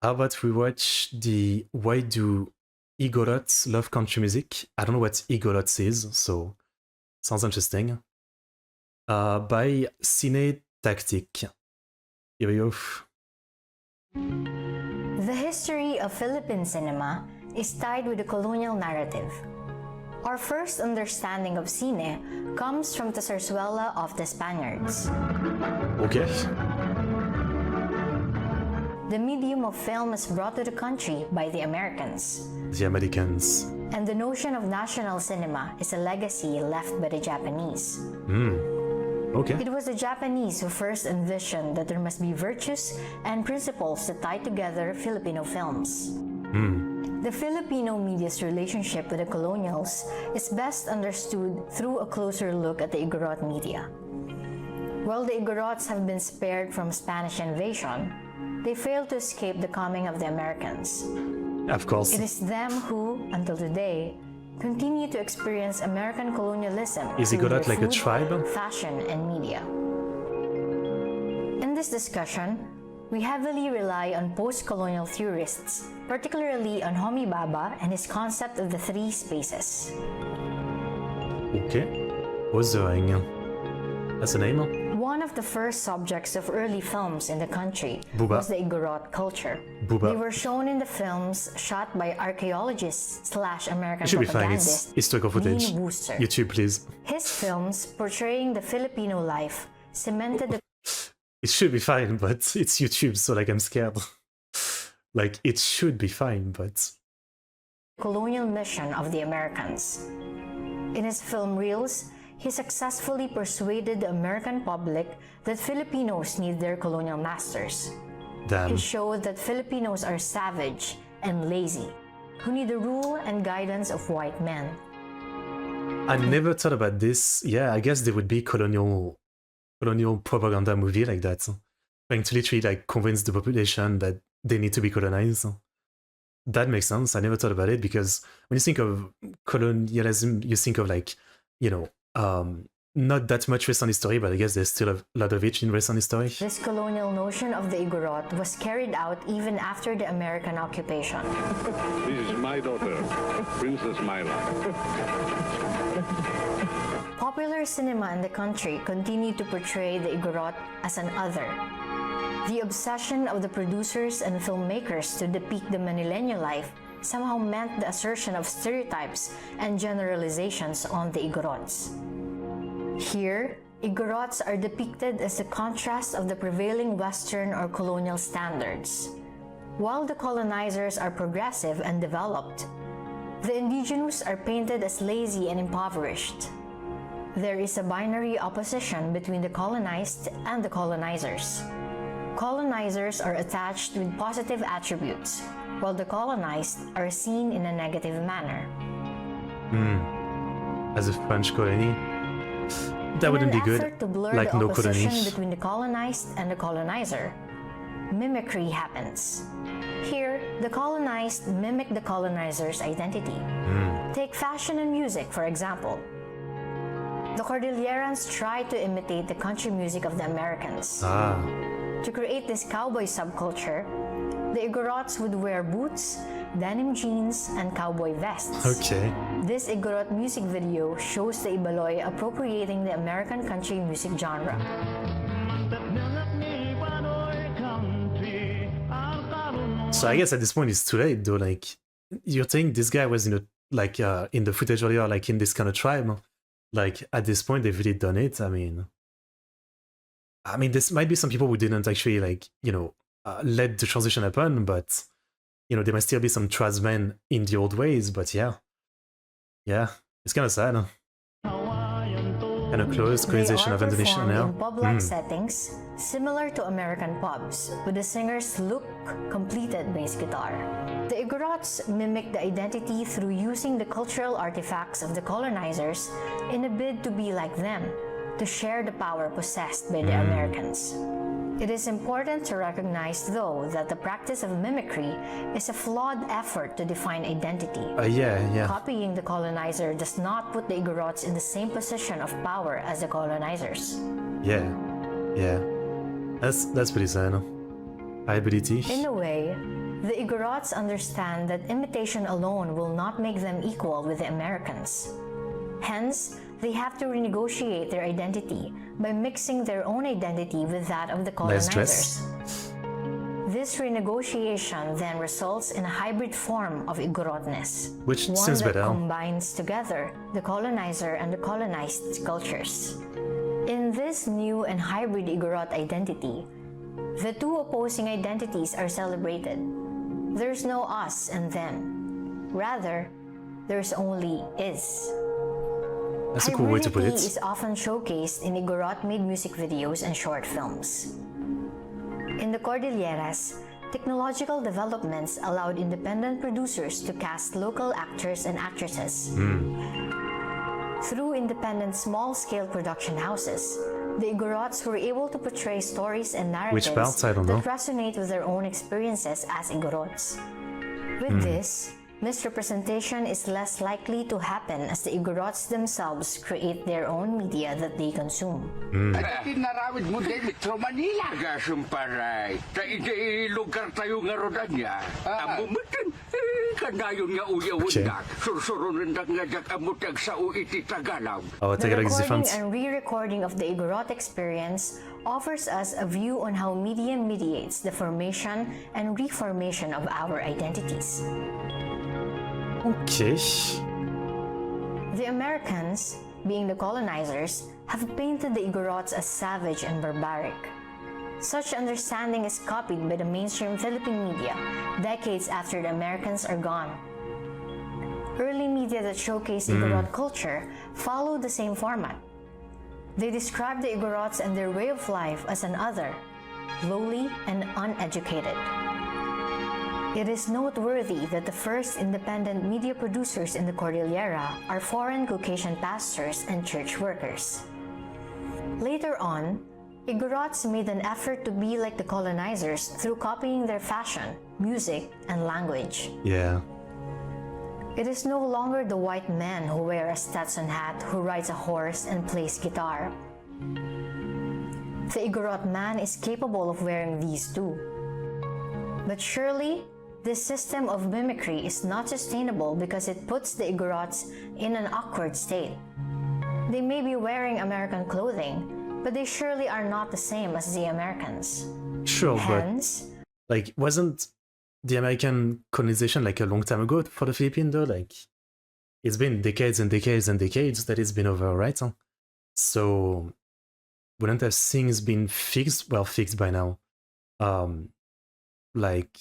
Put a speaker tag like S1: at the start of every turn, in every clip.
S1: How about we watch the Why Do Igorots Love Country Music? I don't know what Igorots is, so sounds interesting. By Cine Tactic. Here we go.
S2: The history of Philippine cinema is tied with the colonial narrative. Our first understanding of cine comes from the zarzuela of the Spaniards.
S1: Okay.
S2: The medium of film is brought to the country by the Americans.
S1: The Americans.
S2: And the notion of national cinema is a legacy left by the Japanese.
S1: Okay.
S2: It was the Japanese who first envisioned that there must be virtues and principles that tie together Filipino films. The Filipino media's relationship with the colonials is best understood through a closer look at the Igorot media. While the Igorots have been spared from Spanish invasion, they failed to escape the coming of the Americans.
S1: Of course.
S2: It is them who, until today, continue to experience American colonialism
S1: Is
S2: through
S1: Igorot
S2: their
S1: like a
S2: food,
S1: tribe?
S2: fashion, and media. In this discussion, we heavily rely on post-colonial theorists, particularly on Homi Bhabha and his concept of the three spaces.
S1: Okay. What's the ring? That's the name?
S2: One of the first subjects of early films in the country
S1: Booba.
S2: was the Igorot culture.
S1: Booba.
S2: They were shown in the films shot by archaeologists/American
S1: It should be fine.
S2: propagandist
S1: It's historical footage.
S2: Dean Wooster.
S1: YouTube, please.
S2: His films portraying the Filipino life cemented the
S1: It should be fine, but it's YouTube, so like I'm scared. Like it should be fine, but
S2: colonial mission of the Americans. In his film reels, he successfully persuaded the American public that Filipinos need their colonial masters.
S1: damn.
S2: He showed that Filipinos are savage and lazy, who need the rule and guidance of white men.
S1: I never thought about this. Yeah, I guess there would be colonial propaganda movie like that. Trying to literally like convince the population that they need to be colonized. That makes sense. I never thought about it because when you think of colonialism, you think of like, you know, not that much recent history, but I guess there's still a lot of it in recent history.
S2: This colonial notion of the Igorot was carried out even after the American occupation.
S3: This is my daughter, Princess Myla.
S2: Popular cinema in the country continued to portray the Igorot as an other. The obsession of the producers and filmmakers to depict the Manileño life somehow meant the assertion of stereotypes and generalizations on the Igorots. Here, Igorots are depicted as the contrast of the prevailing Western or colonial standards. While the colonizers are progressive and developed, the indigenous are painted as lazy and impoverished. There is a binary opposition between the colonized and the colonizers. Colonizers are attached with positive attributes, while the colonized are seen in a negative manner.
S1: As a French colony. That wouldn't be
S2: In an
S1: good.
S2: effort to blur
S1: Like
S2: the
S1: no
S2: opposition
S1: colony.
S2: between the colonized and the colonizer, mimicry happens. Here, the colonized mimic the colonizer's identity. Take fashion and music, for example. The Cordillerans try to imitate the country music of the Americans. To create this cowboy subculture, the Igorots would wear boots, denim jeans, and cowboy vests.
S1: Okay.
S2: This Igorot music video shows the Ibaloy appropriating the American country music genre.
S1: So I guess at this point it's too late though. Like you're saying this guy was in a in the footage earlier, like in this kind of tribe. Like at this point they've really done it. I mean, this might be some people who didn't actually like, you know, let the transition happen, but you know, there might still be some tribesmen in the old ways, but yeah, it's kind of sad. Kind of close colonization of Indonesia
S2: performed
S1: now.
S2: in pub-like settings, similar to American pubs, with the singer's look completed bass guitar. The Igorots mimic the identity through using the cultural artifacts of the colonizers in a bid to be like them, to share the power possessed by the Americans. It is important to recognize, though, that the practice of mimicry is a flawed effort to define identity.
S1: Yeah.
S2: Copying the colonizer does not put the Igorots in the same position of power as the colonizers.
S1: Yeah. That's pretty sad. Ability.
S2: In a way, The Igorots understand that imitation alone will not make them equal with the Americans. Hence, they have to renegotiate their identity by mixing their own identity with that of the colonizers. This renegotiation then results in a hybrid form of Igorotness,
S1: which
S2: one
S1: seems
S2: that
S1: better.
S2: combines together the colonizer and the colonized cultures. In this new and hybrid Igorot identity, the two opposing identities are celebrated. There's no us and them. Rather, there's only is.
S1: That's a cool way to put it.
S2: Hybridity is often showcased in Igorot-made music videos and short films. In the Cordilleras, technological developments allowed independent producers to cast local actors and actresses. Through independent small-scale production houses, the Igorots were able to portray stories and narratives that resonate with their own experiences as Igorots. With this, misrepresentation is less likely to happen as the Igorots themselves create their own media that they consume.
S4: Tinarawid mo din Metro Manila. Gasumparay. Sa lugar tayo nga rodan niya. Amumitin. Kanayon nga uyawin na. Sursurunin na nga jak amutag sa uiti Tagalog.
S2: The recording and re-recording of the Igorot experience offers us a view on how media mediates the formation and reformation of our identities.
S1: Okay.
S2: The Americans, being the colonizers, have painted the Igorots as savage and barbaric. Such understanding is copied by the mainstream Philippine media decades after the Americans are gone. Early media that showcase Igorot culture follow the same format. They describe the Igorots and their way of life as an other, lowly and uneducated. It is noteworthy that the first independent media producers in the Cordillera are foreign Caucasian pastors and church workers. Later on, Igorots made an effort to be like the colonizers through copying their fashion, music, and language.
S1: Yeah.
S2: It is no longer the white man who wears a Stetson hat, who rides a horse, and plays guitar. The Igorot man is capable of wearing these too. But surely, this system of mimicry is not sustainable because it puts the Igorots in an awkward state. They may be wearing American clothing, but they surely are not the same as the Americans.
S1: Sure,
S2: Hence,
S1: but like, wasn't the American colonization like a long time ago for the Philippines though? Like, it's been decades and decades and decades that it's been over, right? So, wouldn't have things been fixed? Well, fixed by now. Like,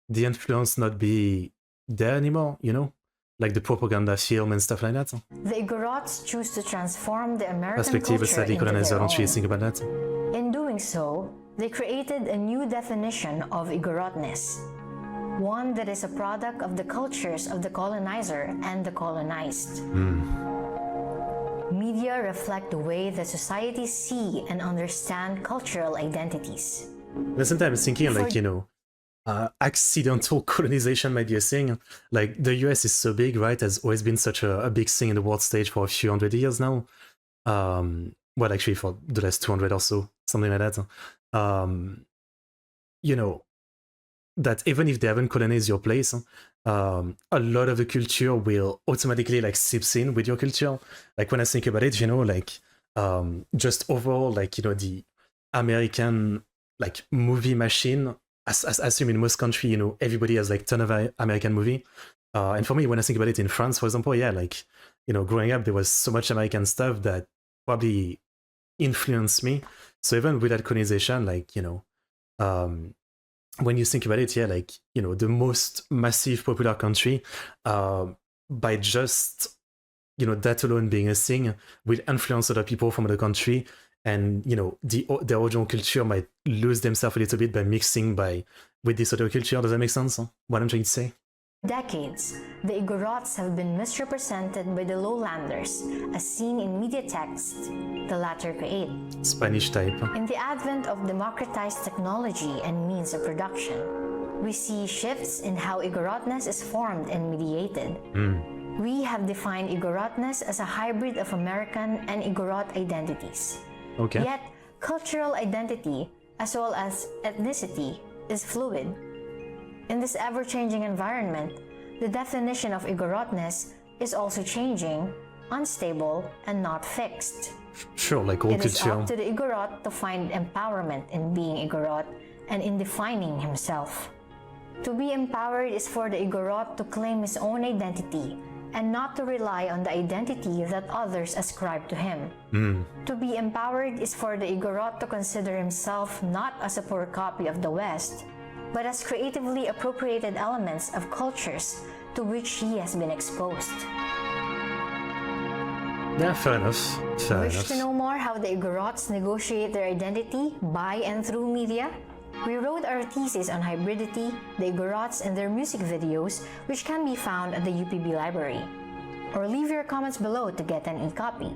S1: the influence not be there anymore, you know? Like the propaganda film and stuff like that.
S2: The Igorots choose to transform the American
S1: Perspective
S2: culture
S1: sadly
S2: into
S1: colonizer,
S2: their
S1: don't you
S2: own.
S1: think about that?
S2: In doing so, they created a new definition of Igorotness, one that is a product of the cultures of the colonizer and the colonized. Media reflect the way that societies see and understand cultural identities.
S1: At the same time, I was thinking, like, you know, accidental colonization might be a thing. Like, the US is so big, right? Has always been such a big thing in the world stage for a few hundred years now. Well, actually, for the last 200 or so, something like that. You know, that even if they haven't colonized your place, a lot of the culture will automatically like seeps in with your culture. Like, when I think about it, you know, like, just overall, like, you know, the American like movie machine. I assume in most countries, you know, everybody has like ton of American movie. And for me, when I think about it in France, for example, yeah, like, you know, growing up, there was so much American stuff that probably influenced me. So even with that colonization, like, you know, when you think about it, yeah, like, you know, the most massive popular country, by just, you know, that alone being a thing, will influence other people from the country. And, you know, the original culture might lose themselves a little bit by mixing with this other culture. Does that make sense? What I'm trying to say?
S2: Decades, the Igorots have been misrepresented by the lowlanders, as seen in media text the latter create.
S1: Spanish type.
S2: In the advent of democratized technology and means of production, we see shifts in how Igorotness is formed and mediated. We have defined Igorotness as a hybrid of American and Igorot identities.
S1: Okay.
S2: Yet, cultural identity, as well as ethnicity, is fluid. In this ever-changing environment, the definition of Igorotness is also changing, unstable, and not fixed.
S1: Sure, like all
S2: It is
S1: culture.
S2: up to the Igorot to find empowerment in being Igorot and in defining himself. To be empowered is for the Igorot to claim his own identity and not to rely on the identity that others ascribe to him. To be empowered is for the Igorot to consider himself not as a poor copy of the West, but as creatively appropriated elements of cultures to which he has been exposed.
S1: Yeah, fair enough. Fair
S2: Wish
S1: enough.
S2: to know more how the Igorots negotiate their identity by and through media? We wrote our thesis on hybridity, the Igorots, and their music videos, which can be found at the UPB library. Or leave your comments below to get an e-copy.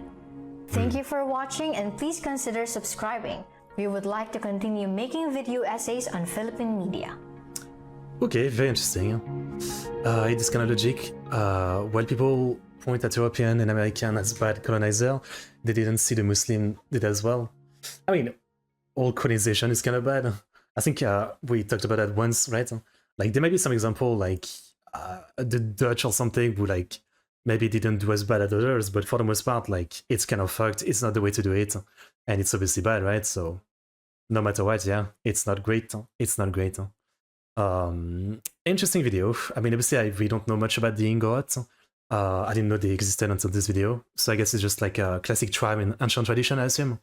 S2: Thank you for watching, and please consider subscribing. We would like to continue making video essays on Philippine media.
S1: Okay, very interesting. It is kind of logic. While people point at European and American as bad colonizer, they didn't see the Muslim did as well. I mean, all colonization is kind of bad. I think we talked about that once, right? Like there might be some example like the Dutch or something who like maybe didn't do as bad as others, but for the most part, like it's kind of fucked. It's not the way to do it, and it's obviously bad, right? So no matter what, yeah, it's not great. It's not great. Interesting video. I mean, obviously, we don't know much about the Igorots. I didn't know they existed until this video, so I guess it's just like a classic tribe in ancient tradition, I assume.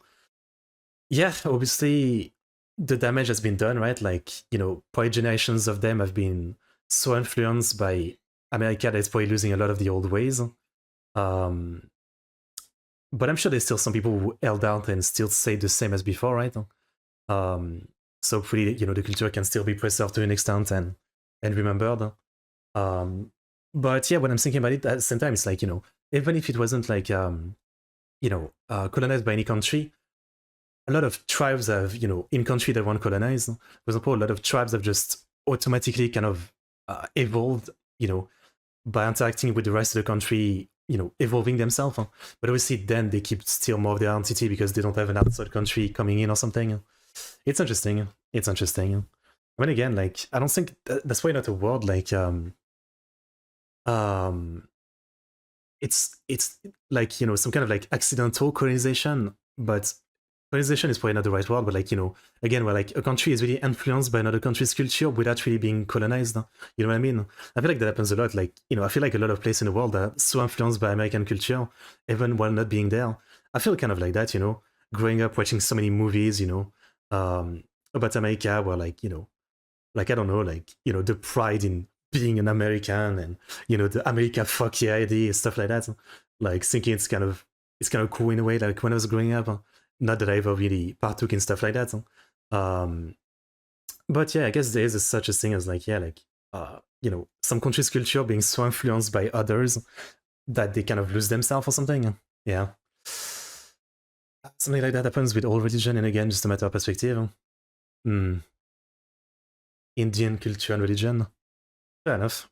S1: Yeah, obviously, the damage has been done, right? Like, you know, probably generations of them have been so influenced by America that it's probably losing a lot of the old ways. But I'm sure there's still some people who held out and still say the same as before, right? So pretty, you know, the culture can still be preserved to an extent and remembered. But yeah, when I'm thinking about it, at the same time, it's like, you know, even if it wasn't like, you know, colonized by any country, a lot of tribes have, you know, in country that weren't colonized, for example, a lot of tribes have just automatically kind of evolved, you know, by interacting with the rest of the country, you know, evolving themselves. But obviously then they keep still more of their identity because they don't have an outside country coming in or something. It's interesting. It's interesting. But again, like, I don't think that's why not a word like, it's like, you know, some kind of like accidental colonization, but colonization is probably not the right word, but like, you know, again, where like a country is really influenced by another country's culture without really being colonized. You know what I mean? I feel like that happens a lot. Like, you know, I feel like a lot of places in the world are so influenced by American culture, even while not being there. I feel kind of like that, you know, growing up watching so many movies, you know, about America where like, you know, like, I don't know, like, you know, the pride in being an American and, you know, the America fuck yeah idea, stuff like that. Like thinking it's kind of cool in a way, like when I was growing up. Not that I ever really partook in stuff like that. But yeah, I guess there is such a thing as like, yeah, like, you know, some country's culture being so influenced by others that they kind of lose themselves or something. Yeah. Something like that happens with all religion, and again, just a matter of perspective. Indian culture and religion. Fair enough.